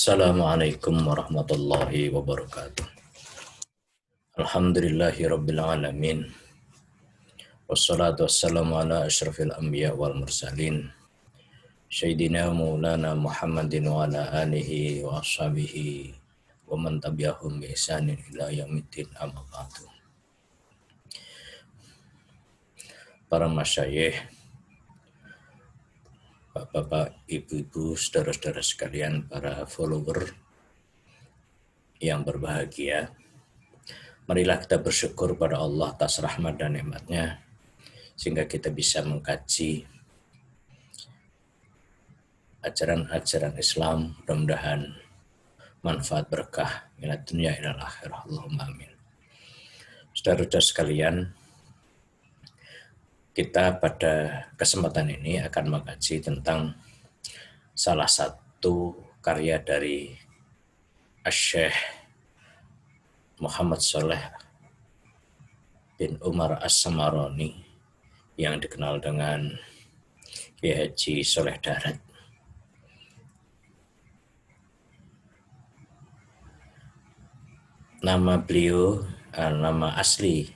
Assalamualaikum warahmatullahi wabarakatuh. Alhamdulillahi rabbil alamin. Wassalatu wassalamu ala asyrafil anbiya wal mursalin. Sayyidina Maulana Muhammadin wa ala alihi wa ashabihi wa man tabi'ahum bi ihsanin ila yaumiddin, amma ba'du. Para masyayikh, bapak-bapak, ibu-ibu, saudara-saudara sekalian, para follower yang berbahagia, marilah kita bersyukur pada Allah atas rahmat dan nikmatnya sehingga kita bisa mengkaji ajaran-ajaran Islam. Mudah-mudahan manfaat berkah ila dunia ilal akhirah. Allahumma amin. Saudara-saudara sekalian, kita pada kesempatan ini akan mengkaji tentang salah satu karya dari Syekh Muhammad Shalih bin Umar As-Samarani yang dikenal dengan Kiai Haji Shalih Darat. Nama beliau, nama asli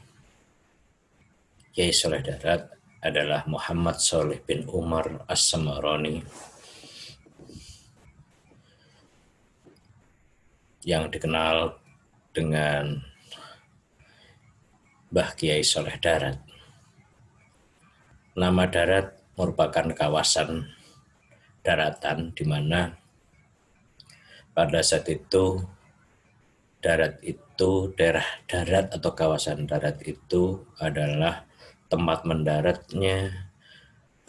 Kiai Shalih Darat adalah Muhammad Shalih bin Umar As-Samarani, yang dikenal dengan Mbah Kiai Shalih Darat. Nama darat merupakan kawasan daratan di mana pada saat itu daerah darat atau kawasan darat itu adalah tempat mendaratnya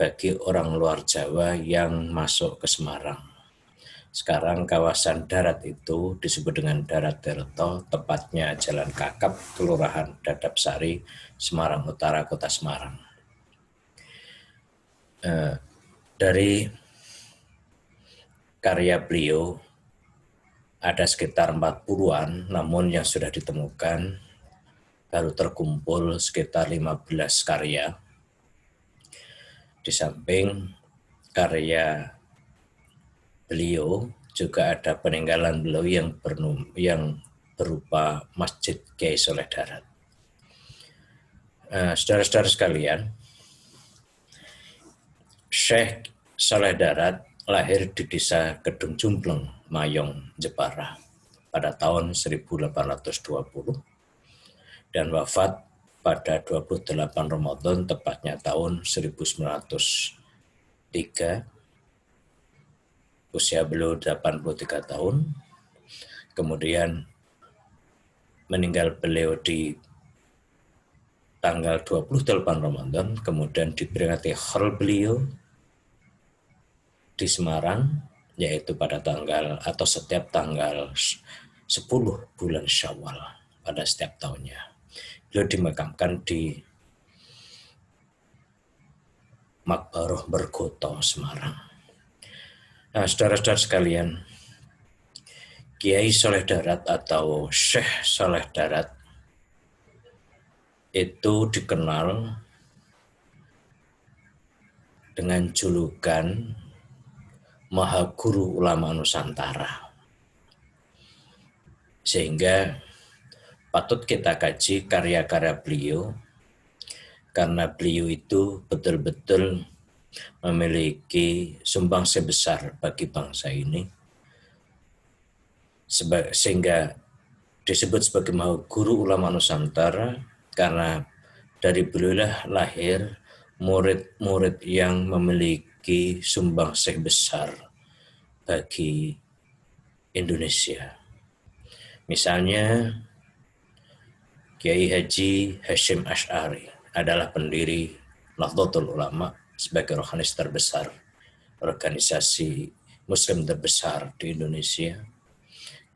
bagi orang luar Jawa yang masuk ke Semarang. Sekarang kawasan darat itu disebut dengan Darat Tirto, tepatnya Jalan Kakap, Kelurahan Dadap Sari, Semarang Utara, Kota Semarang. Dari karya beliau ada sekitar 40-an, namun yang sudah ditemukan baru terkumpul sekitar 15 karya. Di samping karya beliau juga ada peninggalan beliau yang berupa Masjid Kiai Shalih Darat. Saudara-saudara sekalian, Syekh Shalih Darat lahir di desa Kedung Jumbleng, Mayong, Jepara pada tahun 1820 dan wafat pada 28 Ramadan, tepatnya tahun 1903. Usia beliau 83 tahun. Kemudian meninggal beliau di tanggal 28 Ramadan, kemudian diperingati haul beliau di Semarang, yaitu pada tanggal atau setiap tanggal 10 bulan Syawal pada setiap tahunnya. Beliau dimakamkan di Makbaroh Bergoto, Semarang. Nah, saudara-saudara sekalian, Kiai Shalih Darat atau Syekh Shalih Darat itu dikenal dengan julukan Maha Guru Ulama Nusantara, sehingga patut kita kaji karya-karya beliau karena beliau itu betul-betul memiliki sumbangsi besar bagi bangsa ini, sehingga disebut sebagai Maha Guru Ulama Nusantara karena dari beliaulah lahir murid-murid yang memiliki sumbangsi besar bagi Indonesia. Misalnya Kiai Haji Hasyim Asy'ari adalah pendiri Nahdlatul Ulama sebagai rohanis terbesar, organisasi Muslim terbesar di Indonesia.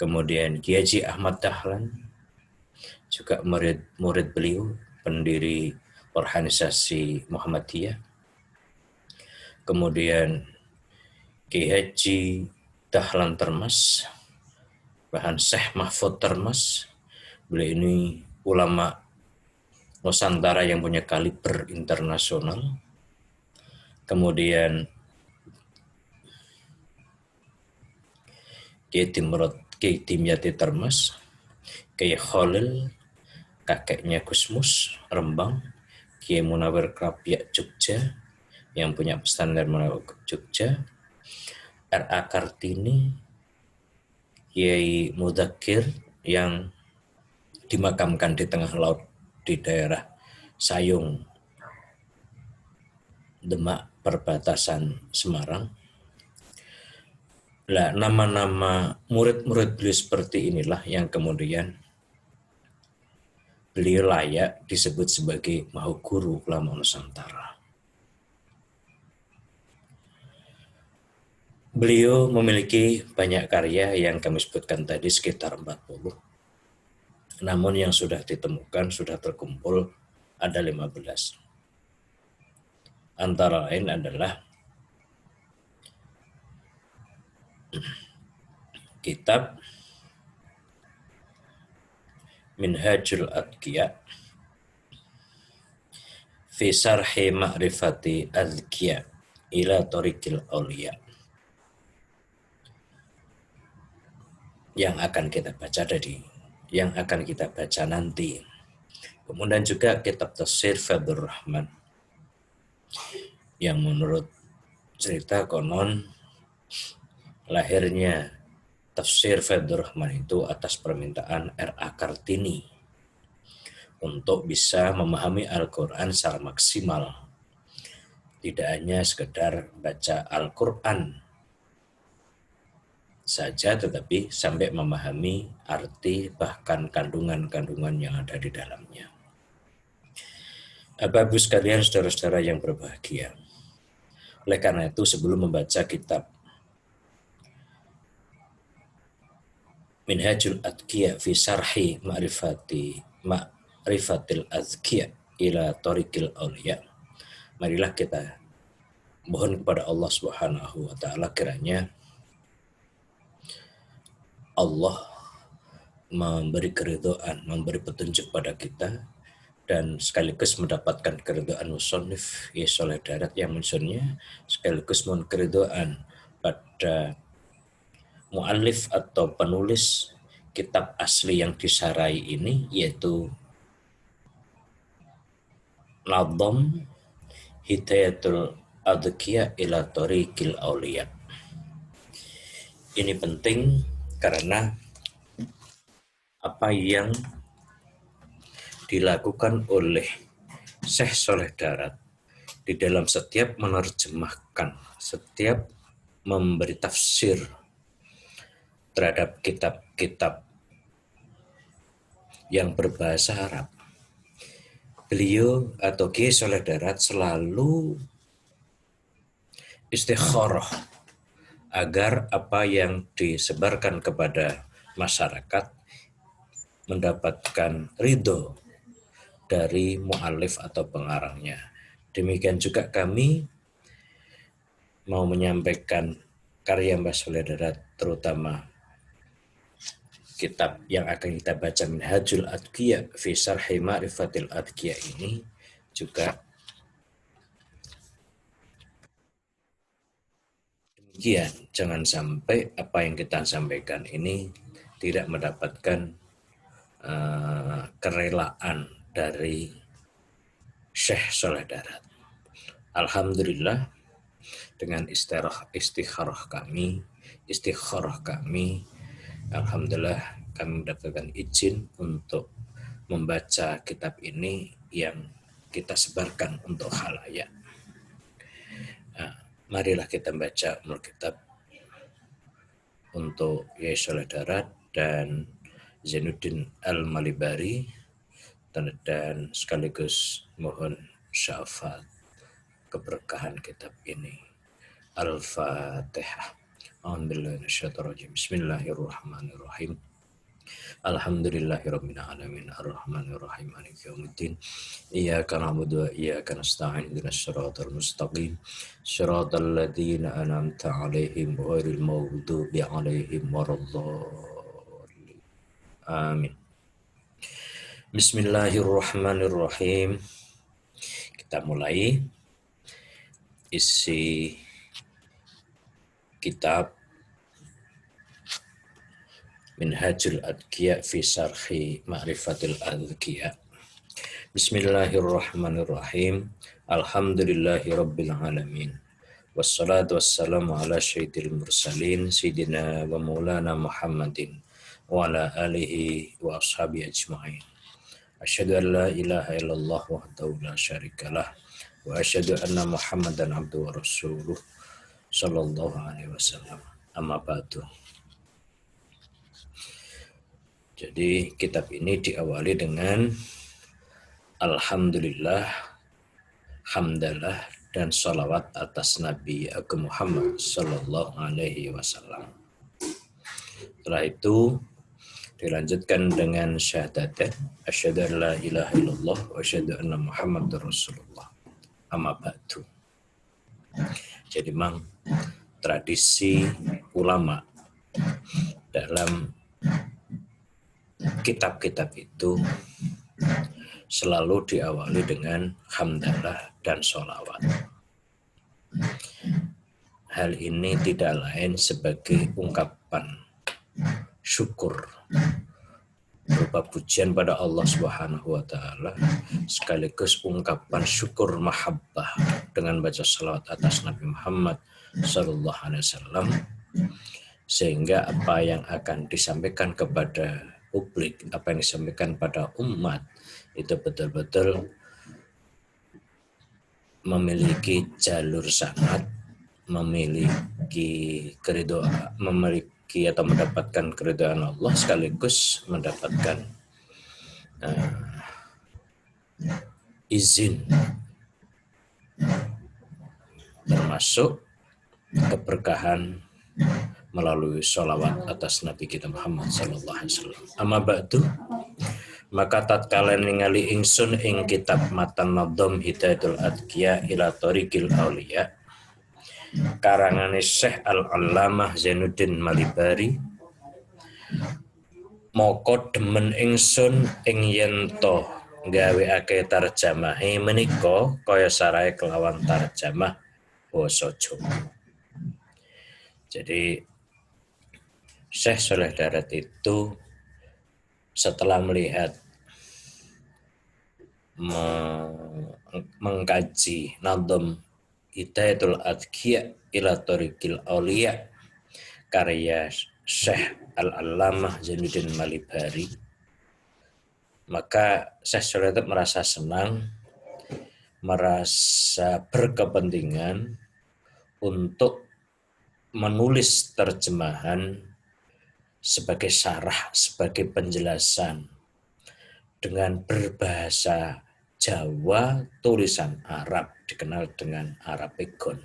Kemudian Kiai Haji Ahmad Dahlan, juga murid beliau, pendiri organisasi Muhammadiyah. Kemudian Kiai Haji Dahlan Termas, bahkan Syekh Mahfud Termas, beliau ini ulama Nusantara yang punya kaliber internasional. Kemudian Kiai Dimyati Termes, Kiai Khalil, kakeknya Gusmus Rembang, Kiai Munawir Krapyak Jogja yang punya pesantren Munawir Jogja, R.A. Kartini, Kiai Mudakir yang dimakamkan di tengah laut di daerah Sayung, Demak, perbatasan Semarang. Nah, nama-nama murid-murid beliau seperti inilah yang kemudian beliau layak disebut sebagai Mahaguru Ulama Nusantara. Beliau memiliki banyak karya yang kami sebutkan tadi sekitar 40. Namun yang sudah ditemukan, sudah terkumpul ada 15. Antara lain adalah kitab Minhajul Adqiya fi Sarhi Ma'rifati Adqiya ila Tariqil Auliya, yang akan kita baca nanti. Kemudian juga kitab Tafsir Fadlur Rahman, yang menurut cerita konon lahirnya Tafsir Fadlur Rahman itu atas permintaan R.A. Kartini untuk bisa memahami Al-Quran secara maksimal. Tidak hanya sekedar baca Al-Quran saja, tetapi sampai memahami arti bahkan kandungan-kandungan yang ada di dalamnya. Bapak Ibu sekalian, saudara-saudara yang berbahagia, oleh karena itu sebelum membaca kitab Minhajul Adqiya fi Sarhi Ma'rifatil Adqiya ila Tariqil Auliya, marilah kita mohon kepada Allah Subhanahu wa taala kiranya Allah memberi keridhaan, memberi petunjuk pada kita, dan sekaligus mendapatkan keridhaan musannif Kiai Saleh Darat yang mensunnya, sekaligus mohon keridhaan pada muallif atau penulis kitab asli yang disarai ini, yaitu Nadham Hidayatul Adqiya ila Tariqil Auliya. Ini penting karena apa yang dilakukan oleh Syekh Saleh Darat di dalam setiap menerjemahkan, setiap memberi tafsir terhadap kitab-kitab yang berbahasa Arab, beliau atau Kiai Saleh Darat selalu istikharah agar apa yang disebarkan kepada masyarakat mendapatkan ridho dari mu'alif atau pengarangnya. Demikian juga kami mau menyampaikan karya Mbah Saleh Darat, terutama kitab yang akan kita baca Minhajul Adqiya fi Sarhi Ma'rifatil Adqiya ini juga demikian. Jangan sampai apa yang kita sampaikan ini tidak mendapatkan kerelaan dari Syekh Saleh Darat. Alhamdulillah, dengan istikharah kami, alhamdulillah kami mendapatkan izin untuk membaca kitab ini yang kita sebarkan untuk khalayak. Marilah kita baca kitab untuk Kiai Saleh Darat dan Zainuddin Al-Malibari, dan sekaligus mohon syafaat keberkahan kitab ini. Al-Fatihah. Bismillahirrahmanirrahim. Alhamdulillahirabbil alamin arrahmanir rahim maliki yaumiddin iyyaka na'budu wa iyyaka nasta'in ihdinas siratal mustaqim siratal ladzina an'amta 'alaihim ghairil maghdubi 'alaihim waraddallin. Amin. Bismillahirrahmanirrahim. Kita mulai isi kitab Minhajul Adqiya fi Sarhi Ma'rifatil Adqiya. Bismillahirrahmanirrahim. Alhamdulillahi Rabbil Alamin. Wassalatu wassalamu ala syaidil mursalin Sayyidina wa maulana Muhammadin wa ala alihi wa ashabi ajma'in. Asyhadu an la ilaha illallah wahdahu la syarikalah wa asyhadu anna Muhammadan abduhu wa rasuluh sallallahu alaihi wasallam. Amma ba'du. Jadi kitab ini diawali dengan Alhamdulillah, hamdalah, dan salawat atas Nabi Agung Muhammad Sallallahu Alaihi Wasallam. Setelah itu dilanjutkan dengan syahadatain asyhadu an la ilaha illallah wa asyhadu anna Muhammadar Rasulullah. Amma ba'du. Jadi memang tradisi ulama dalam kitab-kitab itu selalu diawali dengan hamdalah dan sholawat. Hal ini tidak lain sebagai ungkapan syukur berupa pujian pada Allah Subhanahu wa taala, sekaligus ungkapan syukur mahabbah dengan baca salawat atas Nabi Muhammad sallallahu alaihi wasallam, sehingga apa yang akan disampaikan kepada publik, apa yang disampaikan pada umat itu betul-betul memiliki jalur sanad, memiliki keridhaan, memiliki atau mendapatkan keridhaan Allah, sekaligus mendapatkan izin, termasuk keberkahan melalui sholawat atas Nabi kita Muhammad sallallahu alaihi wasallam. Amma ba'du, maka tatkala ningali ingsun ing kitab matan nadham Hidayatul Adqiya ila Thariqil Auliya karangane Syekh Al-Allamah Zainuddin Malibari, moko demen ingsun ing yen to gaweake tarjamahe menika kaya sarae kelawan tarjamah basa Jawa. Jadi Syekh Saleh Darat itu setelah melihat mengkaji Nadham Hidayatul Adqiya ila Thariqil Auliya karya Syekh Al-Allamah Zainuddin Malibari, maka Syekh Saleh Darat merasa senang, merasa berkepentingan untuk menulis terjemahan sebagai syarah, sebagai penjelasan dengan berbahasa Jawa, tulisan Arab, dikenal dengan Arabigon.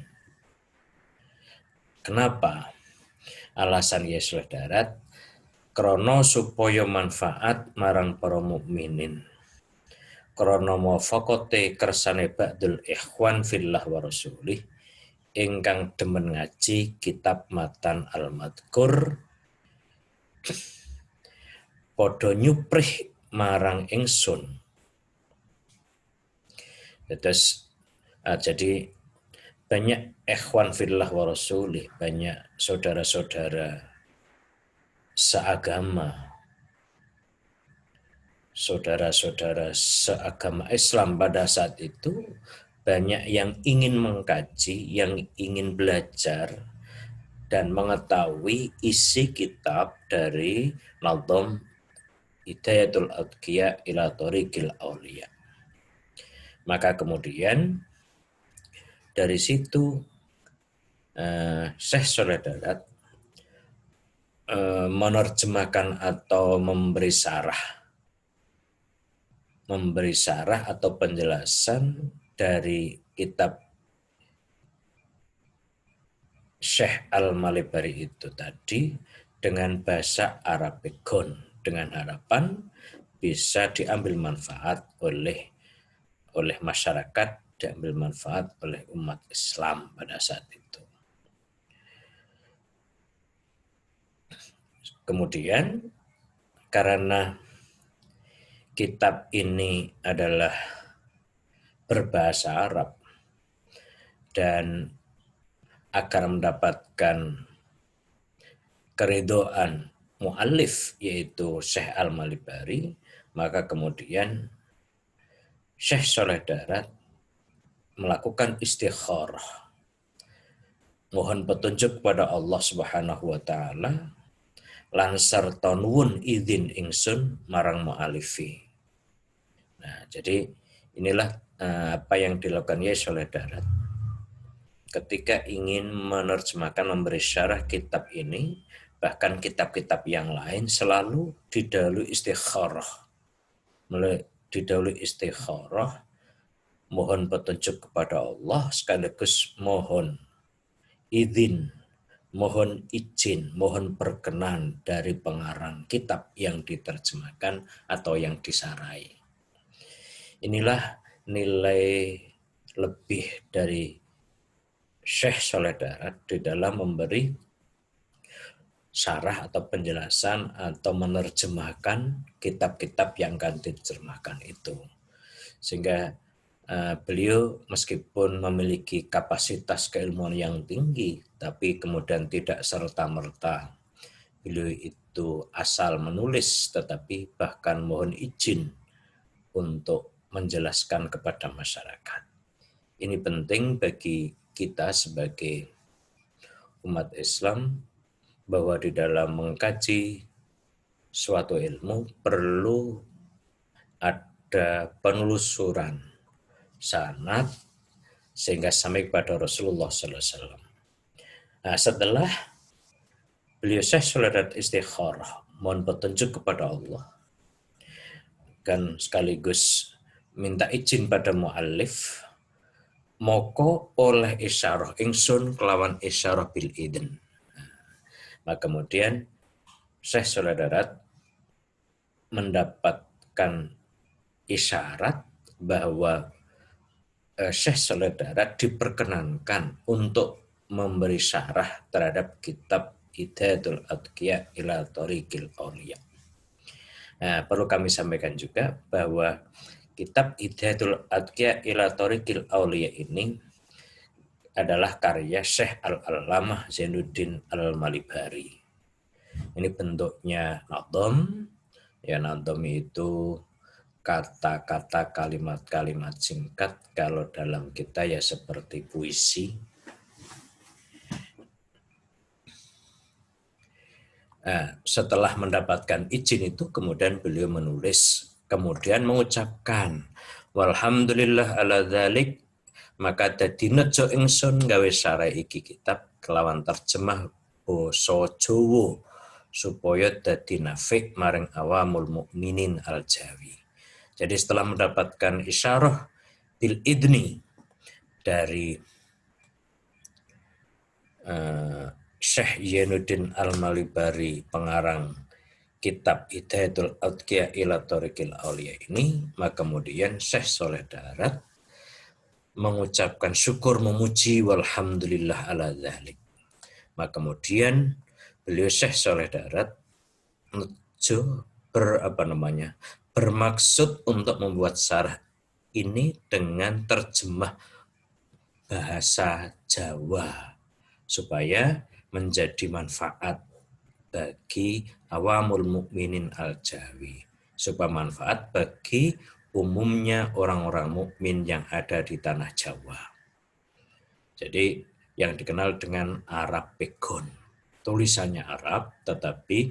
Kenapa? Alasan Yesus Darat, krono supaya manfaat marang para mukminin. Krono muwafaqate kersane ba'dul ikhwan fillah wa rasulih ingkang demen ngaji kitab matan al-madkur padha nyuprih marang ingsun. Terus jadi banyak ikhwan fillah wa rasulih, banyak saudara-saudara seagama, saudara-saudara seagama Islam pada saat itu, banyak yang ingin mengkaji, yang ingin belajar dan mengetahui isi kitab dari Nadham Hidayatul Adqiya ila Thariqil Auliya. Maka kemudian dari situ Syekh Saleh Darat menerjemahkan atau memberi syarah atau penjelasan dari kitab Syekh Al-Malibari itu tadi dengan bahasa Arabigon, dengan harapan bisa diambil manfaat oleh masyarakat, diambil manfaat oleh umat Islam pada saat itu. Kemudian karena kitab ini adalah berbahasa Arab dan agar mendapatkan keridhaan mu'allif yaitu Syekh Al-Malibari, maka kemudian Syekh Saleh Darat melakukan istikharah, mohon petunjuk kepada Allah Subhanahu wa taala lan sarta nuwun izin ingsun marang mu'alifi. Nah, jadi inilah apa yang dilakukan Syekh Saleh Darat ketika ingin menerjemahkan, memberi syarah kitab ini, bahkan kitab-kitab yang lain selalu didahului istikharah. Didahului istikharah, mohon petunjuk kepada Allah sekaligus mohon izin, mohon izin, mohon perkenan dari pengarang kitab yang diterjemahkan atau yang disarai. Inilah nilai lebih dari Syekh Saleh Darat di dalam memberi syarah atau penjelasan atau menerjemahkan kitab-kitab yang akan diterjemahkan itu. Sehingga beliau meskipun memiliki kapasitas keilmuan yang tinggi, tapi kemudian tidak serta-merta beliau itu asal menulis, tetapi bahkan mohon izin untuk menjelaskan kepada masyarakat. Ini penting bagi kita sebagai umat Islam, bahwa di dalam mengkaji suatu ilmu perlu ada penelusuran sanad sehingga sampai kepada Rasulullah SAW. Nah, setelah beliau Syekh Saleh Darat istikharah, mohon petunjuk kepada Allah, dan sekaligus minta izin pada mu'allif, moko oleh isyarah ingsun kelawan isyarah bil idin. Maka kemudian Syekh Saleh Darat mendapatkan isyarat bahwa Syekh Saleh Darat diperkenankan untuk memberi syarah terhadap kitab Hidayatul Adqiya ila Thariqil Auliya. Nah, perlu kami sampaikan juga bahwa kitab Hidayatul Adqiya ila Thariqil Auliya ini adalah karya Syekh Al-Allamah Zainuddin Al-Malibari. Ini bentuknya nadham. Ya, nadham itu kata-kata, kalimat-kalimat singkat. Kalau dalam kita ya seperti puisi. Nah, setelah mendapatkan izin itu kemudian beliau menulis, kemudian mengucapkan walhamdulillah ala dzalik, maka dadi nejo ingsun gawe syarah iki kitab kelawan terjemah basa Jawa supaya dadi nafik maring awamul mukminin al-Jawi. Jadi setelah mendapatkan isyarah bil idni dari Syekh Zainuddin Al-Malibari, pengarang kitab Hidayatul Adqiya ila Thariqil Auliya ini, maka kemudian Syekh Saleh Darat mengucapkan syukur memuji walhamdulillah ala dzalik. Maka kemudian beliau Syekh Saleh Darat bermaksud untuk membuat syarah ini dengan terjemah bahasa Jawa supaya menjadi manfaat bagi awamul mukminin al-Jawi, supaya manfaat bagi umumnya orang-orang mukmin yang ada di tanah Jawa. Jadi yang dikenal dengan Arab Pegon, tulisannya Arab tetapi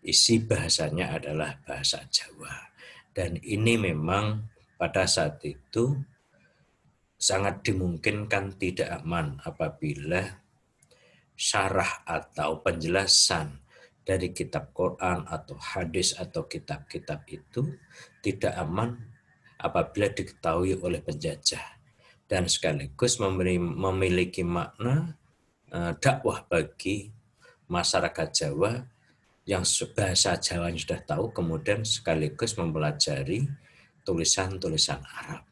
isi bahasanya adalah bahasa Jawa. Dan ini memang pada saat itu sangat dimungkinkan tidak aman apabila syarah atau penjelasan dari kitab Quran atau hadis atau kitab-kitab itu tidak aman apabila diketahui oleh penjajah, dan sekaligus memiliki makna dakwah bagi masyarakat Jawa yang bahasa Jawa sudah tahu, kemudian sekaligus mempelajari tulisan-tulisan Arab.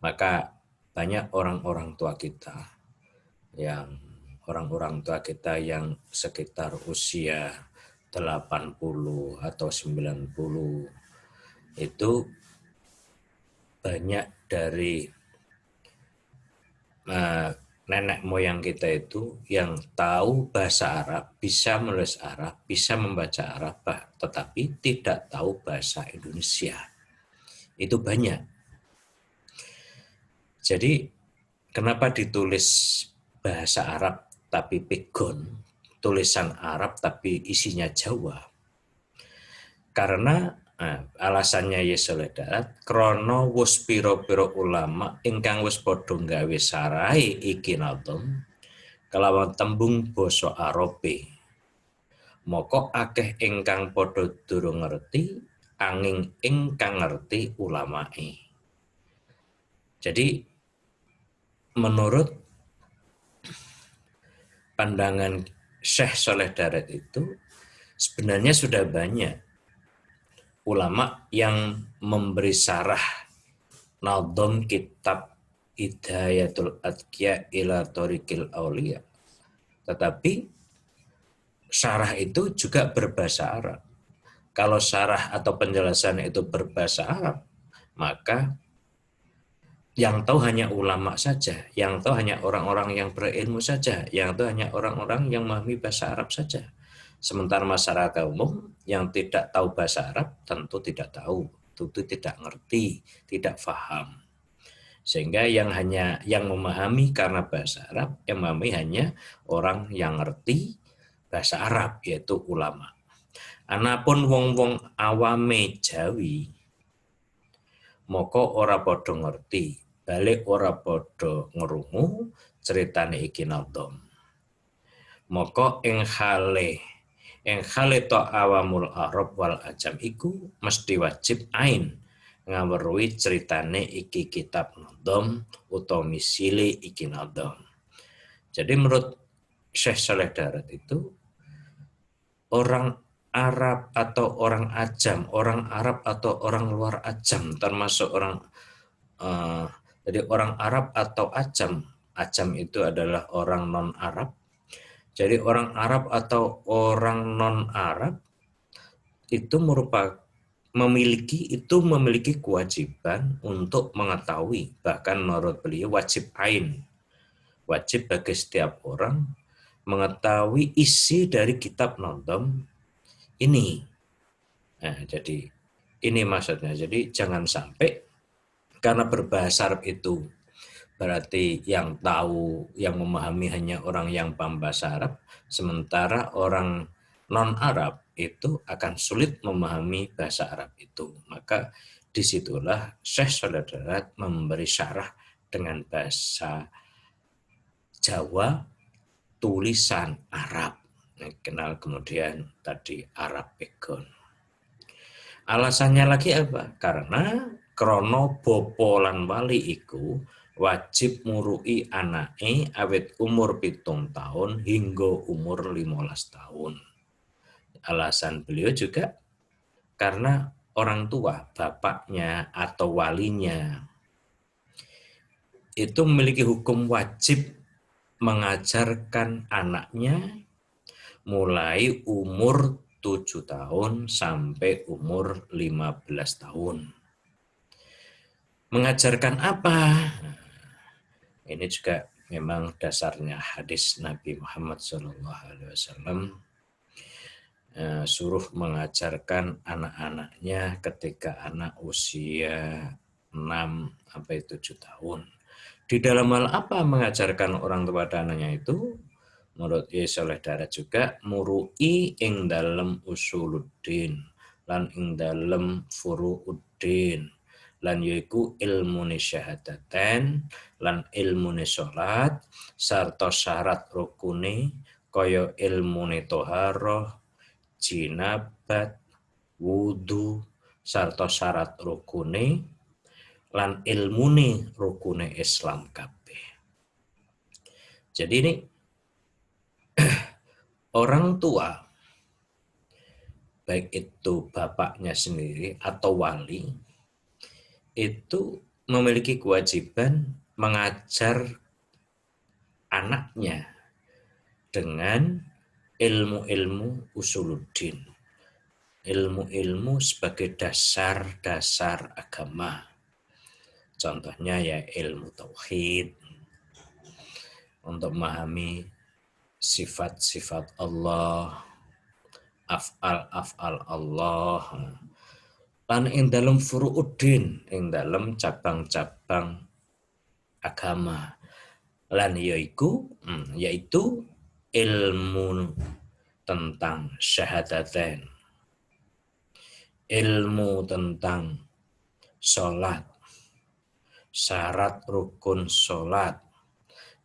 Maka banyak orang-orang tua kita yang sekitar usia 80 atau 90 itu banyak dari nenek moyang kita itu yang tahu bahasa Arab, bisa menulis Arab, bisa membaca Arab, tetapi tidak tahu bahasa Indonesia. Itu banyak. Jadi kenapa ditulis bahasa Arab tapi pegon, tulisan Arab tapi isinya Jawa? Karena alasannya Yesoleh darat, krono wus piro-piro ulama ingkang wis padha gawe sarai iki nadom kelawan tembung basa Arabe. Moko akeh ingkang padha durung ngerti angin ingkang ngerti ulamae. Jadi menurut pandangan Syekh Soleh Darat itu sebenarnya sudah banyak ulama yang memberi syarah nadom kitab Hidayatul Adqiya ila Thoriqil Auliya. Tetapi syarah itu juga berbahasa Arab. Kalau syarah atau penjelasan itu berbahasa Arab, maka yang tahu hanya ulama saja, yang tahu hanya orang-orang yang berilmu saja, yang tahu hanya orang-orang yang memahami bahasa Arab saja. Sementara masyarakat umum yang tidak tahu bahasa Arab tentu tidak tahu, tentu tidak ngerti, tidak paham. Sehingga yang memahami karena bahasa Arab, yang memahami hanya orang yang ngerti bahasa Arab, yaitu ulama. Anapun wong-wong awame Jawi, moko ora padha ngerti, balik ora padha ngrungu ceritane iki nadom. Moko ing hale to awamul Arab wal ajam iku mesti wajib ain ngaweruhi ceritane iki kitab nadom utawa misile iki nadom. Jadi menurut Syekh Soleh Darat itu orang Arab atau orang ajam, orang Arab atau orang luar ajam, termasuk jadi orang Arab atau ajam. Ajam itu adalah orang non-Arab. Jadi orang Arab atau orang non-Arab itu memiliki kewajiban untuk mengetahui, bahkan menurut beliau wajib ain. Wajib bagi setiap orang mengetahui isi dari kitab nadom ini. Nah, jadi ini maksudnya. Jadi jangan sampai karena berbahasa Arab itu berarti yang tahu, yang memahami hanya orang yang paham bahasa Arab, sementara orang non-Arab itu akan sulit memahami bahasa Arab itu. Maka disitulah Syekh Soleh Darat memberi syarah dengan bahasa Jawa, tulisan Arab. Kenal kemudian tadi Arab pegon. Alasannya lagi apa? Karena krono bopo lan wali iku wajib murui anake awit umur 7 tahun hingga umur 15 tahun. Alasan beliau juga karena orang tua, bapaknya atau walinya itu memiliki hukum wajib mengajarkan anaknya mulai umur 7 tahun sampai umur 15 tahun. Mengajarkan apa? Ini juga memang dasarnya hadis Nabi Muhammad SAW suruh mengajarkan anak-anaknya ketika anak usia 6 sampai 7 tahun. Di dalam hal apa mengajarkan orang tua pada anaknya itu? Menurut Yesoleh Darat juga murui ing dalem usuluddin lan ing dalem furuuddin lan yaiku ilmune syahadaten lan ilmune salat sarta syarat rukune kaya ilmune thaharah, jinabat, wudu sarta syarat rukune lan ilmune rukune Islam kabeh. Jadi ini orang tua baik itu bapaknya sendiri atau wali itu memiliki kewajiban mengajar anaknya dengan ilmu-ilmu usuluddin, ilmu-ilmu sebagai dasar-dasar agama. Contohnya ya ilmu tauhid, untuk memahami sifat-sifat Allah, af'al Allah. Lan ing dalem furu'uddin, ing dalem cabang-cabang agama. Lan yaitu ilmu tentang syahadatain, ilmu tentang sholat, syarat rukun sholat,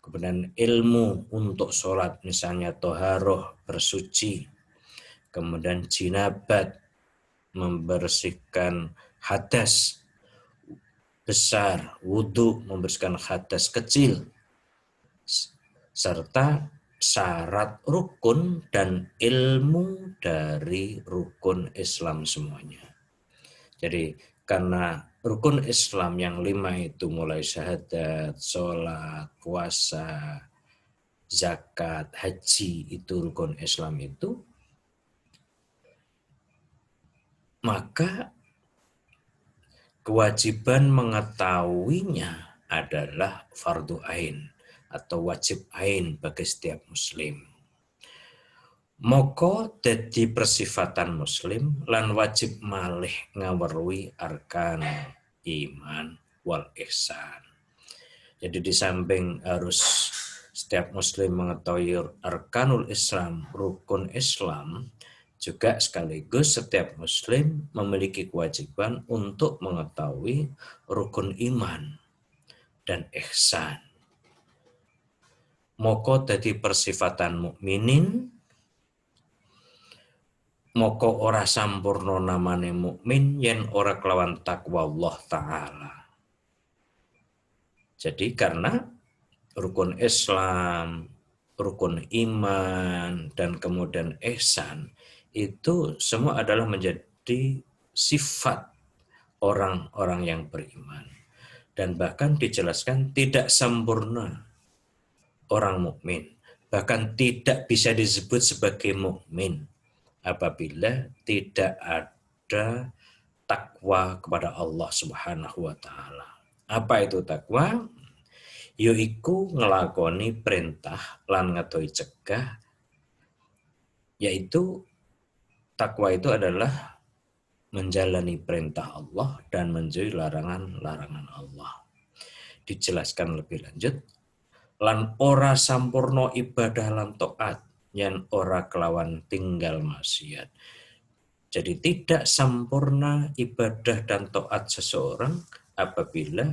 kemudian ilmu untuk sholat, misalnya toharoh, bersuci, kemudian jinabat, membersihkan hadas besar, wudhu, membersihkan hadas kecil, serta syarat rukun dan ilmu dari rukun Islam semuanya. Jadi karena rukun Islam yang 5 itu mulai syahadat, sholat, puasa, zakat, haji, itu rukun Islam itu, maka kewajiban mengetahuinya adalah fardu ain atau wajib ain bagi setiap muslim. Moko dadi persifatan muslim lan wajib malih ngaweruhi arkan iman wal ihsan. Jadi di samping harus setiap muslim mengetahui arkanul Islam, rukun Islam, juga sekaligus setiap muslim memiliki kewajiban untuk mengetahui rukun iman dan ihsan. Moko dadi persifatan mukminin, moko ora sampurna namane mukmin yen ora kelawan takwa Allah Ta'ala. Jadi karena rukun Islam, rukun iman, dan kemudian ihsan, itu semua adalah menjadi sifat orang-orang yang beriman. Dan bahkan dijelaskan tidak sempurna orang mukmin, bahkan tidak bisa disebut sebagai mukmin apabila tidak ada takwa kepada Allah Subhanahu wa taala. Apa itu takwa? Yaiku ngelakoni perintah lan ngedohi cegah, yaitu takwa itu adalah menjalani perintah Allah dan menjauhi larangan-larangan Allah. Dijelaskan lebih lanjut, lan ora sampurno ibadah lan taat yen ora kelawan tinggal maksiat. Jadi tidak sempurna ibadah dan taat seseorang apabila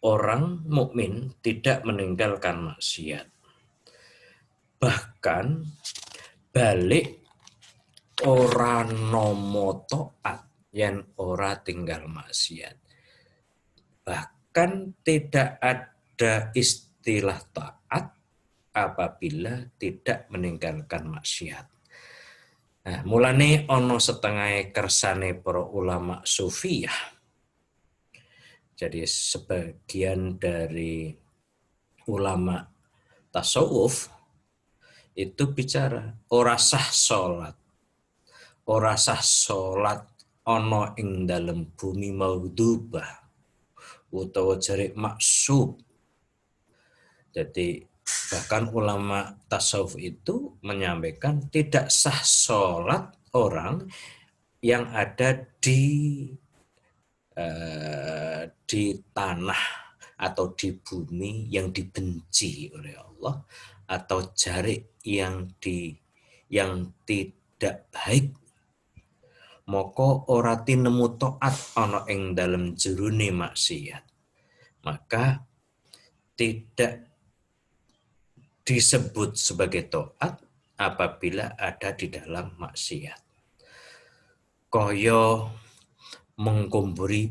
orang mukmin tidak meninggalkan maksiat. Bahkan balik ora nomo taat yen ora tinggal maksiat. Bahkan tidak ada istilah taat apabila tidak meninggalkan maksiat. Nah, mulane ono setengah kersane para ulama sufiyah. Jadi sebagian dari ulama tasawuf itu bicara ora sah salat. Ora sah salat ana ing dalem bumi maudhubah utawa jarik maksub. Jadi bahkan ulama tasawuf itu menyampaikan tidak sah sholat orang yang ada di tanah atau di bumi yang dibenci oleh Allah, atau jarik yang tidak baik, moko ora tinemu taat ana ing dalem jerone maksiat, maka tidak disebut sebagai taat apabila ada di dalam maksiat. Kaya mengkumburi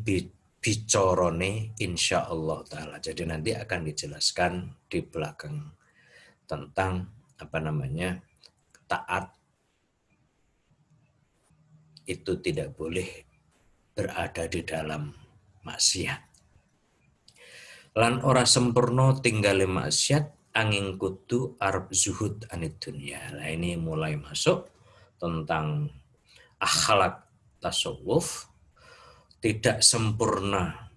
bicarane insya Allah Ta'ala. Jadi nanti akan dijelaskan di belakang tentang taat itu tidak boleh berada di dalam maksiat. Lan ora sempurna tinggale maksiat angin kudu arep zuhud anid dunia. Nah, ini mulai masuk tentang akhlak tasawuf. Tidak sempurna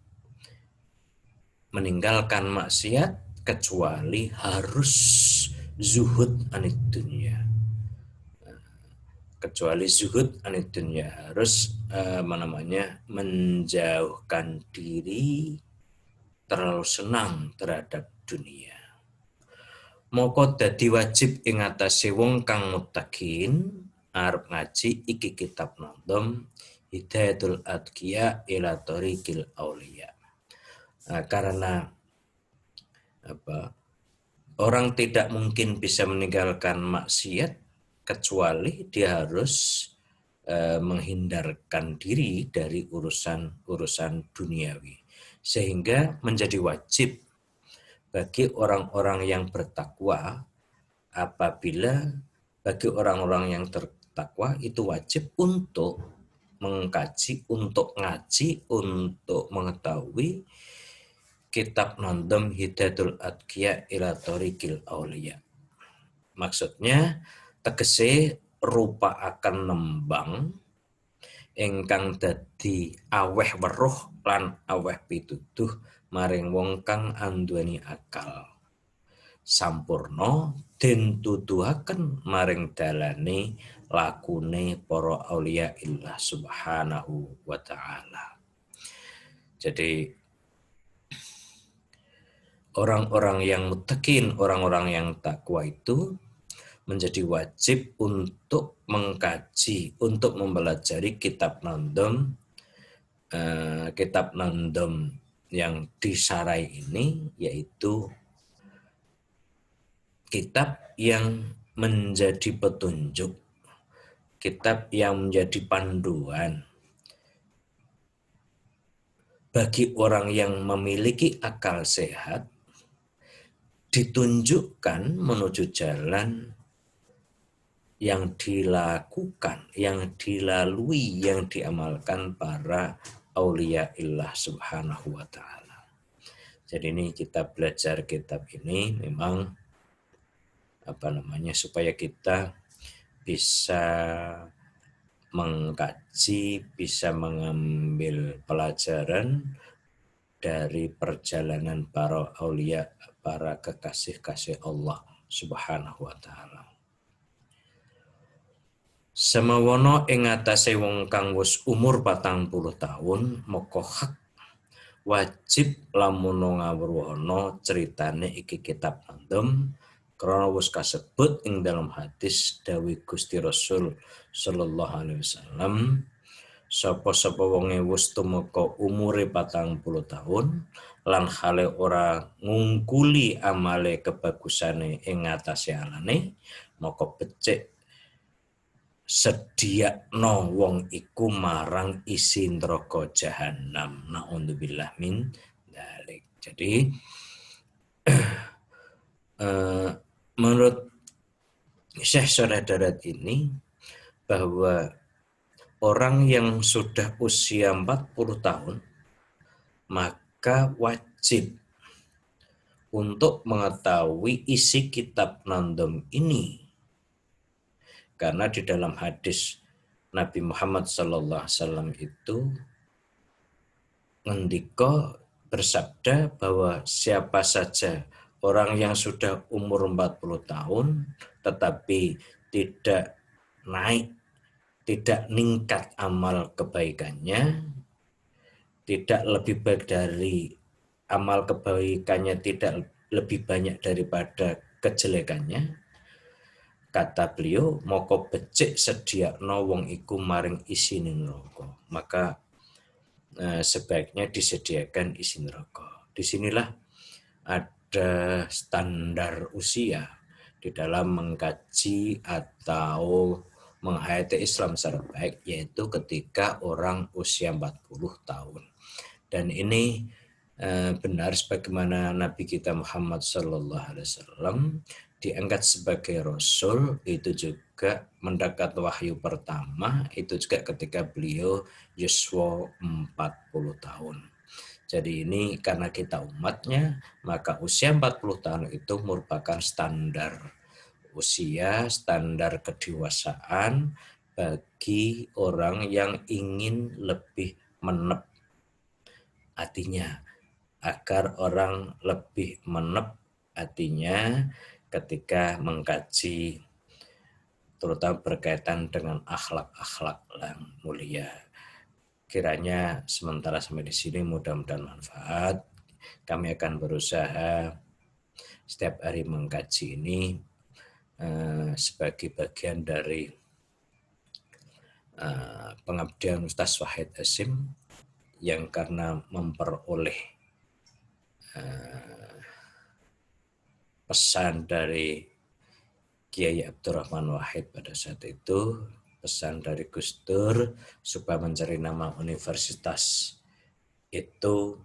meninggalkan maksiat kecuali harus zuhud anid dunia. Kecuali zuhud anid dunia, harus menjauhkan diri terlalu senang terhadap dunia. Moko dadi wajib ing atase wong kang muttaqin arep ngaji iki kitab Nadham Hidayatul Adqiya ila Thoriqil Auliya. Karena orang tidak mungkin bisa meninggalkan maksiat kecuali dia harus menghindarkan diri dari urusan duniawi, sehingga menjadi wajib bagi orang-orang yang bertakwa bagi orang-orang yang bertakwa itu wajib untuk mengkaji, untuk ngaji, untuk mengetahui kitab Nadham Hidayatul Adqiya ila Thoriqil Auliya. Maksudnya tegese rupa akan nembang ingkang dadi aweh weruh lan aweh pituduh maring wong kang anduweni akal sampurna den tuduhaken maring dalane lakune para auliya illah subhanahu wa ta'ala. Jadi orang-orang yang muttaqin, orang-orang yang takwa itu menjadi wajib untuk mengkaji, untuk mempelajari kitab Nadham yang disarai ini, yaitu kitab yang menjadi petunjuk, kitab yang menjadi panduan bagi orang yang memiliki akal sehat, ditunjukkan menuju jalan yang dilakukan, yang dilalui, yang diamalkan para aulia illah subhanahu wa ta'ala. Jadi ini kita belajar kitab ini memang supaya kita bisa mengkaji, bisa mengambil pelajaran dari perjalanan para aulia, para kekasih-kasih Allah subhanahu wa ta'ala. Semawono ing atase wong kang wis umur 40 tahun moko hak wajib lamun ngawruhana critane iki kitab Nadham krana wis kasebut ing dalam hadis dawuh Gusti Rasul sallallahu alaihi wasallam, sapa-sapa wonge wis tumeka umure 40 tahun lan hale ora ngungkuli amale kebagusane ing atase alane maka becik sediakno wong iku marang isi neraka jahanam. Na'udzubillah min dzalik. Jadi menurut Syekh Sholeh Darat ini bahwa orang yang sudah usia 40 tahun maka wajib untuk mengetahui isi kitab Nadham ini. Karena di dalam hadis Nabi Muhammad SAW itu ngendika bersabda bahwa siapa saja orang yang sudah umur 40 tahun tetapi tidak naik, tidak meningkat amal kebaikannya, tidak lebih baik dari amal kebaikannya, tidak lebih banyak daripada kejelekannya, kata beliau, moko becik sediakno wong iku maring isi neraka. Maka sebaiknya disediakan isi neraka. Disinilah ada standar usia di dalam mengkaji atau menghayati Islam secara baik, yaitu ketika orang usia 40 tahun. Dan ini benar sebagaimana Nabi kita Muhammad SAW diangkat sebagai Rasul itu juga mendapat wahyu pertama itu juga ketika beliau yuswa 40 tahun. Jadi ini karena kita umatnya, maka usia 40 tahun itu merupakan standar usia, standar kedewasaan bagi orang yang ingin lebih menep. Artinya agar orang lebih menep Artinya ketika mengkaji terutama berkaitan dengan akhlak-akhlak yang mulia. Kiranya sementara sampai di sini mudah-mudahan manfaat. Kami akan berusaha setiap hari mengkaji ini sebagai bagian dari pengabdian Ustaz Wahid Hasyim yang karena memperoleh pesan dari Kiai Abdurrahman Wahid pada saat itu, pesan dari Gus Dur supaya mencari nama universitas itu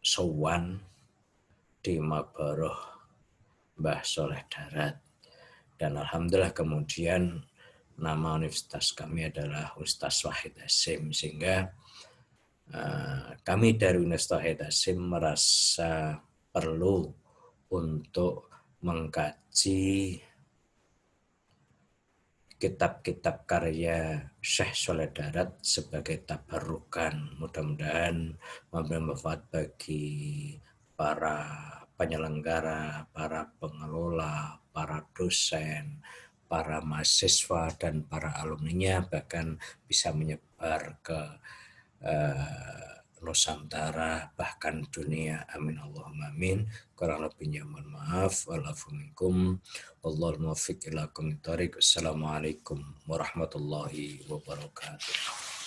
sowan di Mabaroh Mbah Soleh Darat. Dan alhamdulillah kemudian nama universitas kami adalah Ustaz Wahid Hasyim, sehingga kami dari Universitas Wahid Hasyim merasa perlu untuk mengkaji kitab-kitab karya Syekh Soleh Darat sebagai tabarukan. Mudah-mudahan memberi manfaat bagi para penyelenggara, para pengelola, para dosen, para mahasiswa, dan para alumninya, bahkan bisa menyebar ke Nusantara, bahkan dunia. Amin Allahumma amin. Kurang lebihnya mohon maaf. Walafu minkum. Wallahul muwaffiq ila aqwamit thoriq. Assalamualaikum warahmatullahi wabarakatuh.